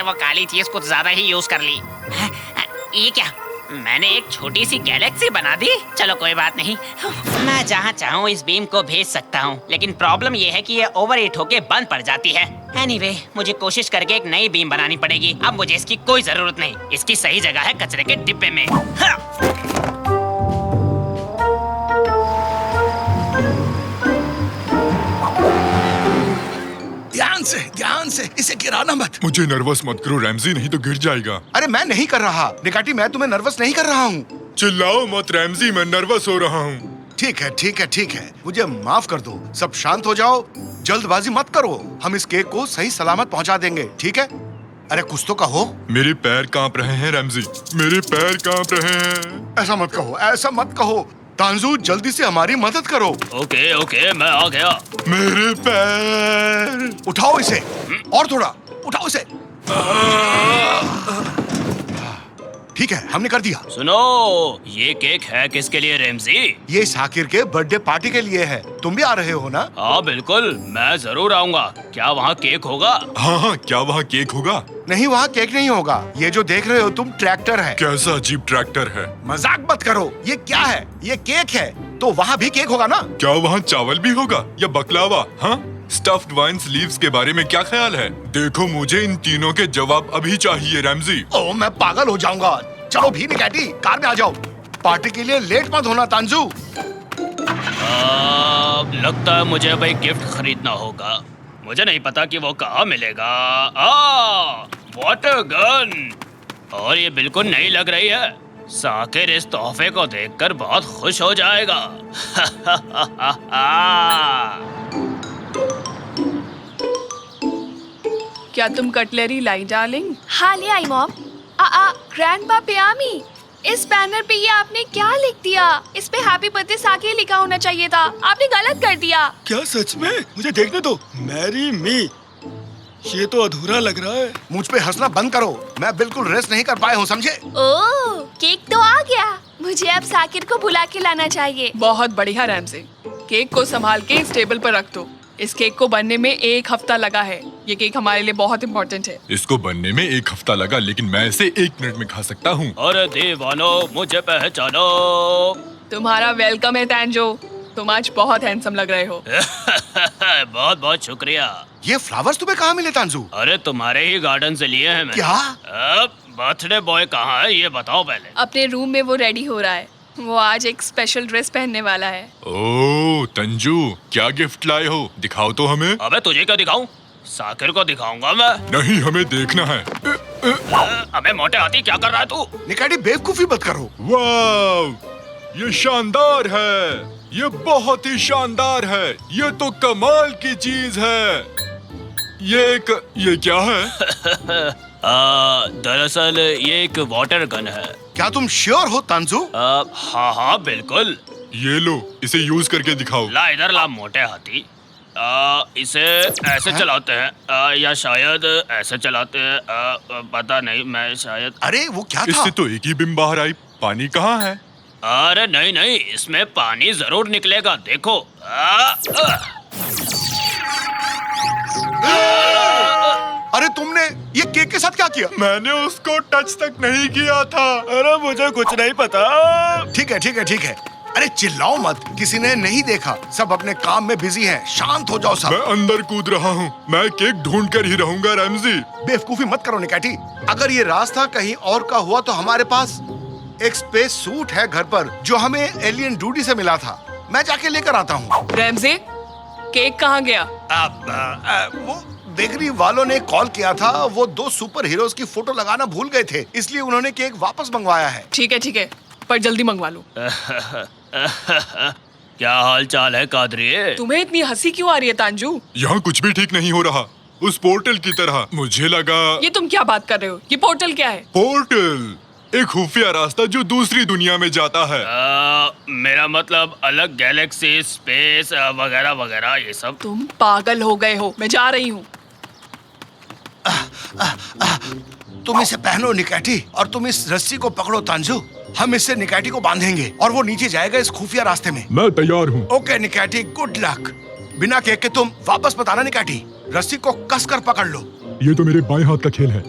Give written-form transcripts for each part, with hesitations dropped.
वो काली चीज कुछ ज्यादा ही यूज कर ली। ये क्या, मैंने एक छोटी सी गैलेक्सी बना दी। चलो कोई बात नहीं, मैं जहाँ चाहूँ इस बीम को भेज सकता हूँ, लेकिन प्रॉब्लम ये है कि ये ओवर हीट होके बंद पड़ जाती है। एनीवे, मुझे कोशिश करके एक नई बीम बनानी पड़ेगी। अब मुझे इसकी कोई जरूरत नहीं, इसकी सही जगह है कचरे के डिब्बे में। ध्यान से इसे गिराना मत। मुझे नर्वस मत करो रैमजी, नहीं तो गिर जाएगा। अरे मैं नहीं कर रहा निकाटी, मैं तुम्हें नर्वस नहीं कर रहा हूँ। चिल्लाओ मत रैमजी, मैं नर्वस हो रहा हूँ। ठीक है ठीक है ठीक है, मुझे माफ कर दो। सब शांत हो जाओ, जल्दबाजी मत करो। हम इस केक को सही सलामत पहुँचा देंगे, ठीक है? अरे कुछ तो कहो। मेरे पैर कांप रहे हैं रैमजी, मेरे पैर कांप रहे हैं। ऐसा मत कहो, ऐसा मत कहो। तांजू जल्दी से हमारी मदद करो। ओके ओके, मैं आ गया। मेरे पैर। उठाओ इसे, और थोड़ा उठाओ इसे। ठीक है, हमने कर दिया। सुनो, ये केक है किसके लिए रैमजी? ये साकिर के बर्थडे पार्टी के लिए है। तुम भी आ रहे हो ना? हाँ बिल्कुल, मैं जरूर आऊंगा। क्या वहाँ केक होगा? हाँ हाँ, क्या वहाँ केक होगा? नहीं, वहाँ केक नहीं होगा। ये जो देख रहे हो तुम ट्रैक्टर है। कैसा अजीब ट्रैक्टर है? मजाक मत करो, ये क्या है? ये केक है, तो वहाँ भी केक होगा ना? क्या वहाँ चावल भी होगा या बकलावा? हाँ, स्टफ्ड वाइन स्लीव्स के बारे में क्या ख्याल है? देखो, मुझे इन तीनों के जवाब अभी चाहिए रैमजी। ओह, मैं पागल हो जाऊंगा। चलो भी निकाटी, कार में आ जाओ। पार्टी के लिए लेट मत होना तांजू। लगता है मुझे अब एक गिफ्ट खरीदना होगा। मुझे नहीं पता कि वो कहाँ मिलेगा। वाटर गन, और ये बिल्कुल नई लग रही है। साकिर इस तोहफे को देखकर बहुत खुश हो जाएगा। क्या तुम कटलरी लाई डार्लिंग? हाँ ले आई मॉम। ग्रैंडपा पियामी, इस बैनर पे ये आपने क्या लिख दिया? इस पे हैप्पी बर्थडे साकिर लिखा होना चाहिए था। आपने गलत कर दिया। क्या सच में? मुझे देखने दो। मैरी मी, ये तो अधूरा लग रहा है। मुझ पे हंसना बंद करो, मैं बिल्कुल रेस्ट नहीं कर पाया हूँ, समझे? ओह, केक तो आ गया। मुझे अब साकिर को बुला के लाना चाहिए। बहुत बढ़िया रैमजी, केक को संभाल के इस टेबल पर रख दो। इस केक को बनने में 1 हफ्ता लगा है। ये केक हमारे लिए बहुत इम्पोर्टेंट है। इसको बनने में 1 हफ्ता लगा, लेकिन मैं इसे 1 मिनट में खा सकता हूँ। अरे दीवानो, मुझे पहचानो। तुम्हारा वेलकम है तांजो, तुम आज बहुत हैंडसम लग रहे हो। बहुत बहुत शुक्रिया। ये फ्लावर्स तुम्हें कहाँ मिले तांजू? अरे तुम्हारे ही गार्डन से लिए हैं मैंने। क्या? बर्थडे बॉय कहाँ है ये बताओ पहले। अपने रूम में वो रेडी हो रहा है। वो आज एक स्पेशल ड्रेस पहनने वाला है। ओह तंजू, क्या गिफ्ट लाए हो? दिखाओ तो हमें। अबे तुझे क्या दिखाऊं? साकिर को दिखाऊंगा मैं। नहीं, हमें देखना है। अबे मोटे हाथी, क्या कर रहा है तू? निकाटी, बेवकूफी मत करो। वाह, ये शानदार है, ये बहुत ही शानदार है। ये तो कमाल की चीज है। ये क्या है? दरअसल ये एक वाटर गन है। क्या तुम श्योर हो तांजू? हाँ हाँ बिल्कुल। ये लो, इसे यूज करके दिखाओ। ला इधर ला मोटे हाथी। इसे ऐसे चलाते हैं या शायद ऐसे चलाते हैं। पता नहीं, मैं शायद। अरे वो क्या था? इससे तो एक ही बिम बाहर आई। पानी कहाँ है? अरे नहीं नहीं, इसमें पानी जरूर निकलेगा, देखो। अरे तुमने ये केक के साथ क्या किया? मैंने उसको टच तक नहीं किया था। अरे मुझे कुछ नहीं पता। ठीक है ठीक है ठीक है। अरे चिल्लाओ मत, किसी ने नहीं देखा। सब अपने काम में बिजी हैं। शांत हो जाओ सब। मैं अंदर कूद रहा हूँ। मैं केक ढूंढ कर ही रहूंगा रैमजी। बेवकूफी मत करो निकाटी। अगर ये रास्ता कहीं और का हुआ तो हमारे पास एक स्पेस सूट है घर पर, जो हमें एलियन डूडी से मिला था। मैं जाके लेकर आता हूँ। रैमजी, केक कहाँ गया? वो बेकरी वालों ने कॉल किया था। वो 2 सुपर हीरोज की फोटो लगाना भूल गए थे, इसलिए उन्होंने केक वापस मंगवाया है। ठीक है, पर जल्दी मंगवा लो। क्या हाल चाल है कादरी? तुम्हें इतनी हंसी क्यों आ रही है तांजू? यहाँ कुछ भी ठीक नहीं हो रहा। उस पोर्टल की तरह मुझे लगा। ये तुम क्या बात कर रहे हो? ये पोर्टल क्या है? पोर्टल एक खुफिया रास्ता जो दूसरी दुनिया में जाता है। मेरा मतलब अलग गैलेक्सी, स्पेस वगैरह वगैरह ये सब। तुम पागल हो गए हो। मैं जा रही हूँ। तुम इसे पहनो निकाटी, और तुम इस रस्सी को पकड़ो तांजू। हम इससे निकाटी को बांधेंगे और वो नीचे जाएगा इस खुफिया रास्ते में। मैं तैयार हूँ। ओके निकाटी, गुड लक। बिना केक के तुम वापस मत आना निकाटी। रस्सी को कसकर पकड़ लो। ये तो मेरे बाएं हाथ का खेल है।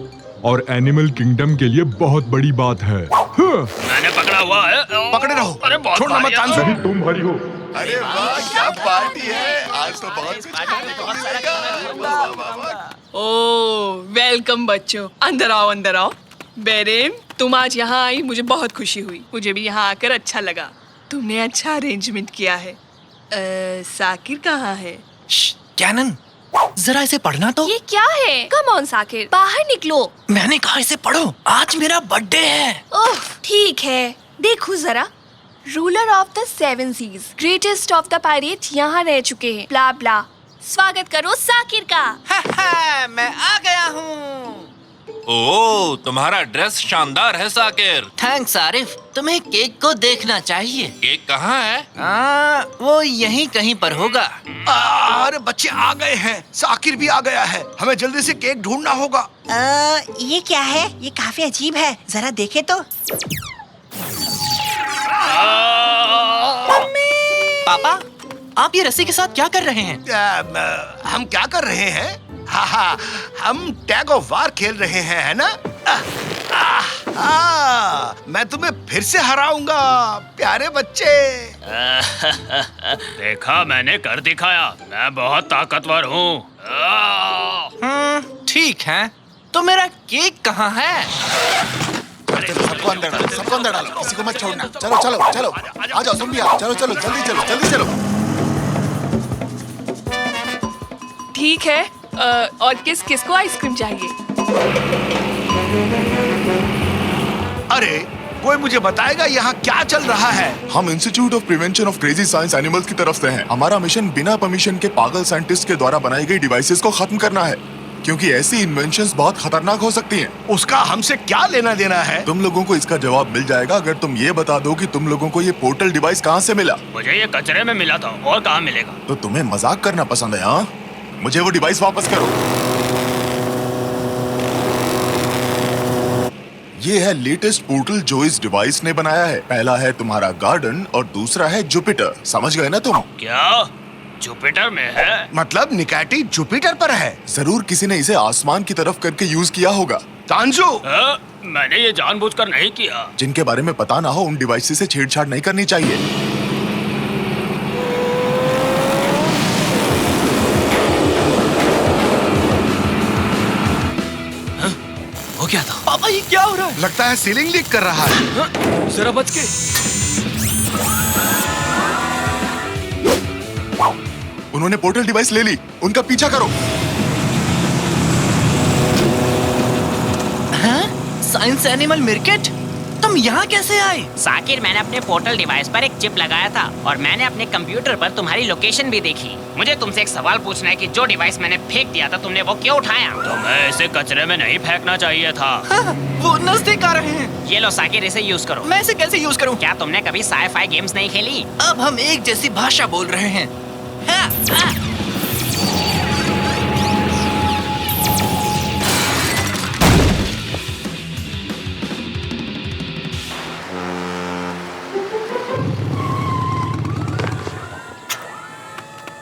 और एनिमल किंगडम के लिए बहुत बड़ी बात है। मैंने पकड़ा हुआ है। पकड़े रहो। अरे बहुत छोड़ना मत भारी है। तानसु। नहीं, तुम भारी हो। अरे वाह क्या पार्टी है, आज तो बहुत कुछ खाने को मिलेगा। वाह, वाह, वाह। ओ वेलकम बच्चों, अंदर आओ अंदर आओ। बेरेन, तुम आज यहाँ आई, मुझे बहुत खुशी हुई। मुझे भी यहाँ आकर अच्छा लगा। तुमने अच्छा अरेंजमेंट किया है। साकिर कहाँ है? कैनन, जरा इसे पढ़ना तो। ये क्या है? कम ऑन साकिर, बाहर निकलो। मैंने कहा इसे पढ़ो, आज मेरा बर्थडे है। ओह ठीक है, देखो जरा। Ruler of the 7 seas, greatest of the pirate यहाँ रह चुके हैं। ब्ला ब्ला। स्वागत करो साकिर का। मैं आ गया हूँ। ओह, तुम्हारा ड्रेस शानदार है साकिर। थैंक्स आरिफ, तुम्हें केक को देखना चाहिए। केक कहाँ है? वो यहीं कहीं पर होगा। अरे बच्चे आ गए हैं, साकिर भी आ गया है। हमें जल्दी से केक ढूंढना होगा। ये क्या है? ये काफी अजीब है, जरा देखे तो। पापा, आप ये रस्सी के साथ क्या कर रहे हैं? हम क्या कर रहे हैं? हाँ, हम टैग ऑफ वार खेल रहे हैं, है ना? मैं तुम्हें फिर से हराऊंगा प्यारे बच्चे। देखा, मैंने कर दिखाया। मैं बहुत ताकतवर हूँ। ठीक है, तो मेरा केक कहाँ है? सबको अंदर डालो, सबको अंदर डालो, किसी को मत छोड़ना। चलो चलो चलो, आ जाओ तुम भी आओ। चलो चलो जल्दी चलो, जल्दी चलो। ठीक है, और किस किस को आइसक्रीम चाहिए? अरे कोई मुझे बताएगा यहाँ क्या चल रहा है? हम institute of prevention of crazy science animals की तरफ से हैं। हमारा मिशन बिना परमिशन के पागल साइंटिस्ट के द्वारा बनाई गई डिवाइसेस को खत्म करना है, क्योंकि ऐसी इन्वेंशंस बहुत खतरनाक हो सकती हैं। उसका हमसे क्या लेना देना है? तुम लोगों को इसका जवाब मिल जाएगा अगर तुम ये बता दो कि तुम लोगों को ये पोर्टल डिवाइस कहाँ से मिला। मुझे ये कचरे में मिला था, और कहाँ मिलेगा? तो तुम्हें मजाक करना पसंद है? हाँ, मुझे वो डिवाइस वापस करो। ये है लेटेस्ट पोर्टल जो इस डिवाइस ने बनाया है। पहला है तुम्हारा गार्डन और दूसरा है जुपिटर। समझ गए ना तुम? क्या जुपिटर में है? मतलब निकैटी जुपिटर पर है? जरूर किसी ने इसे आसमान की तरफ करके यूज किया होगा। तांजू, मैंने ये जानबूझकर नहीं किया। जिनके बारे में पता ना हो उन डिवाइस से छेड़छाड़ नहीं करनी चाहिए। हो क्या था? पापा, ये क्या हो रहा है? लगता है सीलिंग लीक कर रहा है। जरा बच के। उन्होंने पोर्टल डिवाइस ले ली, उनका पीछा करो। साइंस एनिमल मिर्केट, तुम यहाँ कैसे आए? साकिर, मैंने अपने पोर्टल डिवाइस पर एक चिप लगाया था और मैंने अपने कंप्यूटर पर तुम्हारी लोकेशन भी देखी। मुझे तुमसे एक सवाल पूछना है कि जो डिवाइस मैंने फेंक दिया था, तुमने वो क्यों उठाया? तुम्हें इसे कचरे में नहीं फेंकना चाहिए था। वो नजदीक आ रहे हैं। ये लो साकिर, इसे यूज करो। मैं इसे कैसे यूज करूँ? क्या तुमने कभी साई-फाई गेम्स नहीं खेली? अब हम एक जैसी भाषा बोल रहे हैं।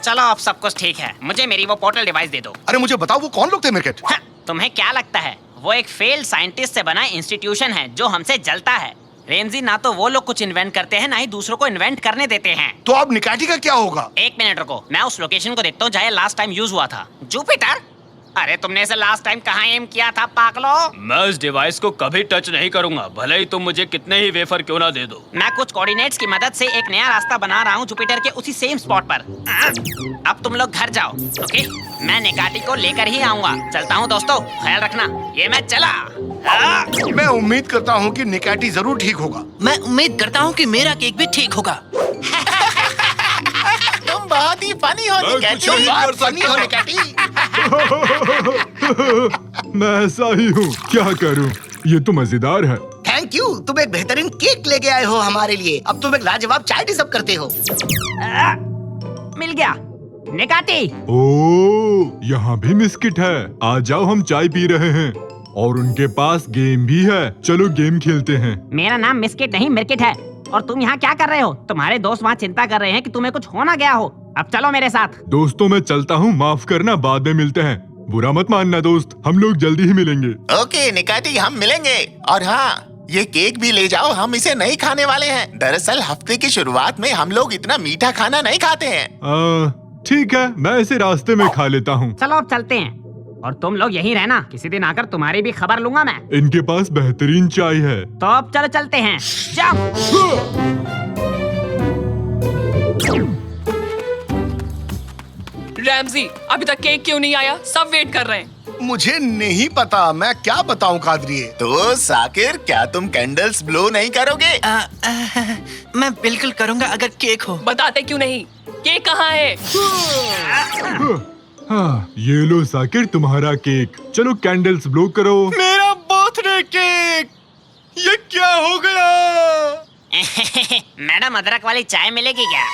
चलो, अब सब कुछ ठीक है। मुझे मेरी वो पोर्टल डिवाइस दे दो। अरे मुझे बताओ वो कौन लोग थे मिर्केट? तुम्हें क्या लगता है? वो एक फेल्ड साइंटिस्ट से बना इंस्टीट्यूशन है जो हमसे जलता है। रेमजी, ना तो वो लोग कुछ इन्वेंट करते हैं, ना ही दूसरों को इन्वेंट करने देते हैं। तो अब निकैटी का क्या होगा? एक मिनट रुको, मैं उस लोकेशन को देखता हूँ जहाँ लास्ट टाइम यूज हुआ था। जुपिटर? अरे तुमने इसे लास्ट टाइम कहाँ एम किया था पागलो? मैं इस डिवाइस को कभी टच नहीं करूंगा, भले ही तुम मुझे कितने ही वेफर क्यों ना दे दो। मैं कुछ कोऑर्डिनेट्स की मदद से एक नया रास्ता बना रहा हूँ जुपिटर के उसी सेम स्पॉट पर। अब तुम लोग घर जाओ, ओके? मैं निकाटी को लेकर ही आऊंगा। चलता हूँ दोस्तों, ख्याल रखना। ये मैं चला। मैं उम्मीद करता हूँ कि निकैटी जरूर ठीक होगा। मैं उम्मीद करता हूँ कि मेरा केक भी ठीक होगा। तुम बहुत ही फनी हो मैं कुछ नहीं कर सकता। मैं ऐसा ही हूँ, क्या करूँ? ये तो मजेदार है। थैंक यू, तुम एक बेहतरीन केक लेके आए हो हमारे लिए। अब तुम एक लाजवाब चाय डिजर्व करते हो। मिल गया निकाटी। ओह, यहाँ भी बिस्किट है। आ जाओ, हम चाय पी रहे हैं और उनके पास गेम भी है। चलो गेम खेलते हैं। मेरा नाम मिस्किट नहीं मिर्किट है। और तुम यहाँ क्या कर रहे हो? तुम्हारे दोस्त वहाँ चिंता कर रहे हैं कि तुम्हें कुछ हो ना गया हो। अब चलो मेरे साथ। दोस्तों, मैं चलता हूँ, माफ करना, बाद में मिलते हैं। बुरा मत मानना दोस्त, हम लोग जल्दी ही मिलेंगे। ओके निकाटी, हम मिलेंगे। और हाँ, ये केक भी ले जाओ, हम इसे नहीं खाने वाले हैं। दरअसल हफ्ते की शुरुआत में हम लोग इतना मीठा खाना नहीं खाते हैं। ठीक है, मैं इसे रास्ते में खा लेता हूँ। चलो अब चलते हैं, और तुम लोग यहीं रहना, किसी दिन आकर तुम्हारी भी खबर लूंगा मैं। इनके पास बेहतरीन चाय है। तो अब चलो चलते हैं, जाओ। रैमजी, अभी तक केक क्यों नहीं आया? सब वेट कर रहे हैं। मुझे नहीं पता, मैं क्या बताऊं कादरिए। तो साकिर, क्या तुम कैंडल्स ब्लो नहीं करोगे? मैं बिल्कुल करूंगा अगर केक हो। बताते क्यों नहीं? केक कहाँ है? हाँ, ये लो साकिर तुम्हारा केक। चलो कैंडल्स ब्लो करो। मेरा बर्थडे केक, ये क्या हो गया? मैडम, अदरक वाली चाय मिलेगी क्या?